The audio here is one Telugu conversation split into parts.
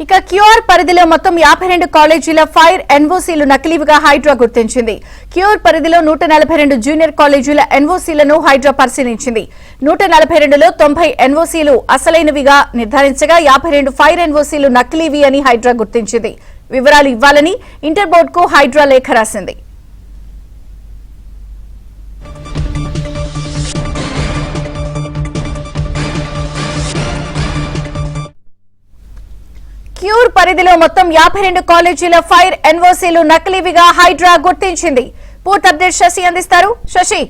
ఇక క్యూఆర్ పరిధిలో మొత్తం 52 కాలేజీల ఫైర్ ఎన్ఓసీలు నకిలీవిగా హైడ్రా గుర్తించింది. క్యూఆర్ పరిధిలో 142 జూనియర్ కాలేజీల ఎన్ఓసీలను హైడ్రా పరిశీలించింది. 142లో 90 ఎన్ఓసీలు అసలైనవిగా నిర్ధారించగా 52 ఫైర్ ఎన్ఓసీలు నకిలీవి అని హైడ్రా గుర్తించింది. వివరాలు ఇవ్వాలని ఇంటర్ బోర్డుకు హైడ్రా లేఖ రాసింది. క్యూర్ పరిధిలో మొత్తం 52 కాలేజీల ఫైర్ ఎన్ఓసీలు నకిలీవిగా హైడ్రా గుర్తించింది. పూర్తి అప్డేట్ శశి అందిస్తారు. శశి,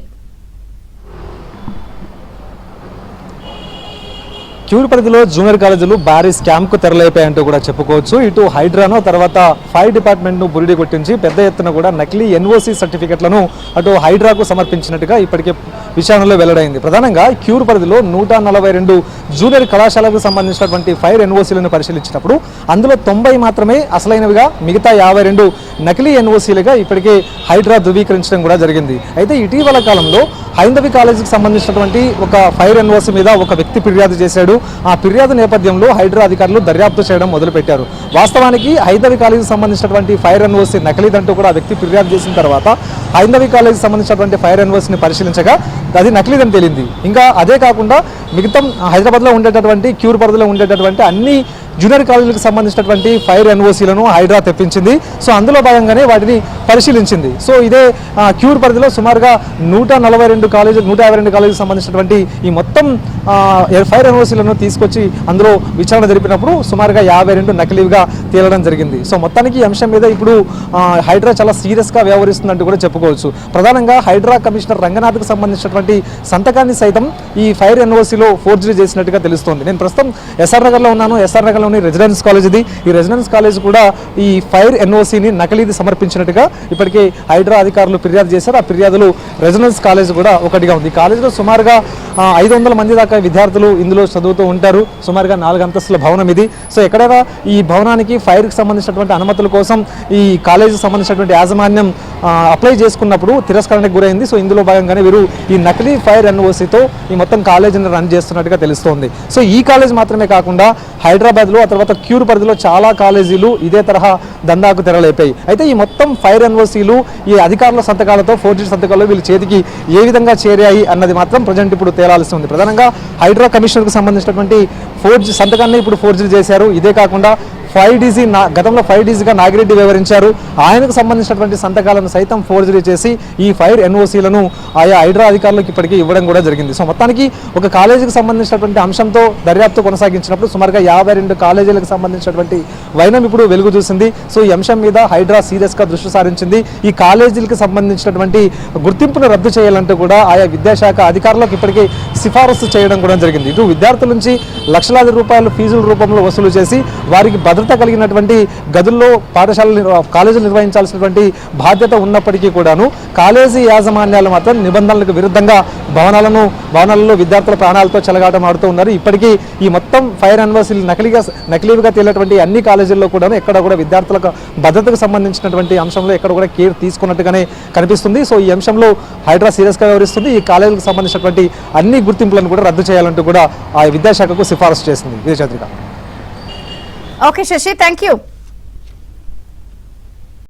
క్యూర్ పరిధిలో జూనియర్ కాలేజీలు భారీ స్కామ్ కు తెరలేపాయంటూ కూడా చెప్పుకోవచ్చు. ఇటు హైడ్రాను తర్వాత ఫైర్ డిపార్ట్మెంట్ ను బురిడి కొట్టించి పెద్ద ఎత్తున కూడా నకిలీ ఎన్ఓసీ సర్టిఫికెట్లను అటు హైడ్రాకు సమర్పించినట్టుగా ఇప్పటికే విచారణలో వెల్లడైంది. ప్రధానంగా క్యూర్ పరిధిలో 142 జూనియర్ కళాశాలకు సంబంధించినటువంటి ఫైర్ ఎన్ఓసీలను పరిశీలించినప్పుడు అందులో 90 మాత్రమే అసలైనవిగా, మిగతా 52 నకిలీ ఎన్ఓసీలుగా ఇప్పటికే హైడ్రా ధృవీకరించడం కూడా జరిగింది. అయితే ఇటీవల కాలంలో హైందవి కాలేజీకి సంబంధించినటువంటి ఒక ఫైర్ ఎన్ఓసీ మీద ఒక వ్యక్తి ఫిర్యాదు చేశాడు. ఆ ఫిర్యాదు నేపథ్యంలో హైడ్రా అధికారులు దర్యాప్తు చేయడం మొదలుపెట్టారు. వాస్తవానికి హైందవి కాలేజీకి సంబంధించినటువంటి ఫైర్ ఎన్ఓసీ నకిలీదంటూ కూడా ఆ వ్యక్తి ఫిర్యాదు చేసిన తర్వాత హైందవి కాలేజీకి సంబంధించినటువంటి ఫైర్ ఎన్ఓసీని పరిశీలించగా అది నకిలీదని తేలింది. ఇంకా అదే కాకుండా మిగతా హైదరాబాద్లో ఉండేటటువంటి క్యూర్ పరిధిలో ఉండేటటువంటి అన్ని జూనియర్ కాలేజీలకు సంబంధించినటువంటి ఫైర్ ఎన్ఓసీలను హైడ్రా తెప్పించింది. సో అందులో భాగంగానే వాటిని పరిశీలించింది. సో ఇదే క్యూర్ పరిధిలో సుమారుగా 152 కాలేజీకి సంబంధించినటువంటి ఈ మొత్తం ఫైర్ ఎన్ఓసీలను తీసుకొచ్చి అందులో విచారణ జరిపినప్పుడు సుమారుగా 52 నకిలీవిగా తేలడం జరిగింది. సో మొత్తానికి ఈ అంశం మీద ఇప్పుడు హైడ్రా చాలా సీరియస్గా వ్యవహరిస్తుందంటూ కూడా చెప్పుకోవచ్చు. ప్రధానంగా హైడ్రా కమిషనర్ రంగనాథ్కు సంబంధించినటువంటి సంతకాన్ని సైతం ఈ ఫైర్ ఎన్ఓసీలో ఫోర్జరీ చేసినట్టుగా తెలుస్తోంది. నేను ప్రస్తుతం ఎస్ఆర్ నగర్లో ఉన్నాను. ఎస్ఆర్ నగర్లో రెసిడెన్స్ కాలేజ్ ఇది. ఈ రెసిడెన్స్ కాలేజ్ కూడా ఈ ఫైర్ ఎన్ఓసీని నకిలీది సమర్పించినట్టుగా ఇప్పటికే హైడ్రా అధికారులు ఫిర్యాదు చేశారు. ఆ ఫిర్యాదులు రెసిడెన్స్ కాలేజ్ కూడా ఒకటిగా ఉంది. ఈ కాలేజీలో సుమారుగా 500 మంది దాకా విద్యార్థులు ఇందులో చదువుతూ ఉంటారు. సుమారుగా 4 అంతస్తుల భవనం ఇది. సో ఎక్కడైనా ఈ భవనానికి ఫైర్కి సంబంధించినటువంటి అనుమతుల కోసం ఈ కాలేజీకి సంబంధించినటువంటి యాజమాన్యం అప్లై చేసుకున్నప్పుడు తిరస్కరణకు గురైంది. సో ఇందులో భాగంగానే వీరు ఈ నకిలీ ఫైర్ ఎన్ఓసీతో ఈ మొత్తం కాలేజీని రన్ చేస్తున్నట్టుగా తెలుస్తోంది. సో ఈ కాలేజ్ మాత్రమే కాకుండా హైదరాబాద్లో ఆ తర్వాత క్యూర్ పరిధిలో చాలా కాలేజీలు ఇదే తరహా దందాకు తెరలేపాయి. అయితే ఈ మొత్తం ఫైర్ ఎన్ఓసీలు ఈ అధికారుల సంతకాలతో ఫోర్జరీ సంతకాలు వీళ్ళ చేతికి ఏ విధంగా చేరాయి అన్నది మాత్రం ప్రజెంట్ ఇప్పుడు తేలాల్సి ఉంది. ప్రధానంగా హైడ్రా కమిషనర్కు సంబంధించినటువంటి సంతకాన్ని ఇప్పుడు ఫోర్జరీ చేశారు. ఇదే కాకుండా గతంలో 5డీజీగా నాగిరెడ్డి వివరించారు. ఆయనకు సంబంధించినటువంటి సంతకాలను సైతం ఫోర్జరీ చేసి ఈ ఫైర్ ఎన్ఓసీలను ఆయా హైడ్రా అధికారులకు ఇప్పటికీ ఇవ్వడం కూడా జరిగింది. సో మొత్తానికి ఒక కాలేజీకి సంబంధించినటువంటి అంశంతో దర్యాప్తు కొనసాగించినప్పుడు సుమారుగా 52 కాలేజీలకు సంబంధించినటువంటి వైనం ఇప్పుడు వెలుగు చూసింది. సో ఈ అంశం మీద హైడ్రా సీరియస్గా దృష్టి సారించింది. ఈ కాలేజీలకు సంబంధించినటువంటి గుర్తింపును రద్దు చేయాలంటూ కూడా ఆయా విద్యాశాఖ అధికారులకు ఇప్పటికీ సిఫారసు చేయడం కూడా జరిగింది. ఇటు విద్యార్థుల నుంచి లక్షలాది రూపాయలు ఫీజుల రూపంలో వసూలు చేసి వారికి భద్రత కలిగినటువంటి గదుల్లో కాలేజీలు నిర్వహించాల్సినటువంటి బాధ్యత ఉన్నప్పటికీ కూడాను కాలేజీ యాజమాన్యాలు మాత్రం నిబంధనలకు విరుద్ధంగా భవనాలలో విద్యార్థుల ప్రాణాలతో చెలగాటం ఆడుతూ ఉన్నారు. ఇప్పటికీ ఈ మొత్తం ఫైర్ ఎన్ఓసీలు నకిలీగా తేలినటువంటి అన్ని కాలేజీల్లో కూడా ఎక్కడ కూడా విద్యార్థులకు భద్రతకు సంబంధించినటువంటి అంశంలో ఎక్కడ కూడా కేర్ తీసుకున్నట్టుగానే కనిపిస్తుంది. సో ఈ అంశంలో హైడ్రా సీరియస్గా వ్యవహరిస్తుంది. ఈ కాలేజీలకు సంబంధించినటువంటి అన్ని గుర్తింపులను కూడా రద్దు చేయాలంటూ కూడా ఆ విద్యాశాఖకు సిఫారసు చేసింది. Vijayachandrika. Okay Shashi, thank you.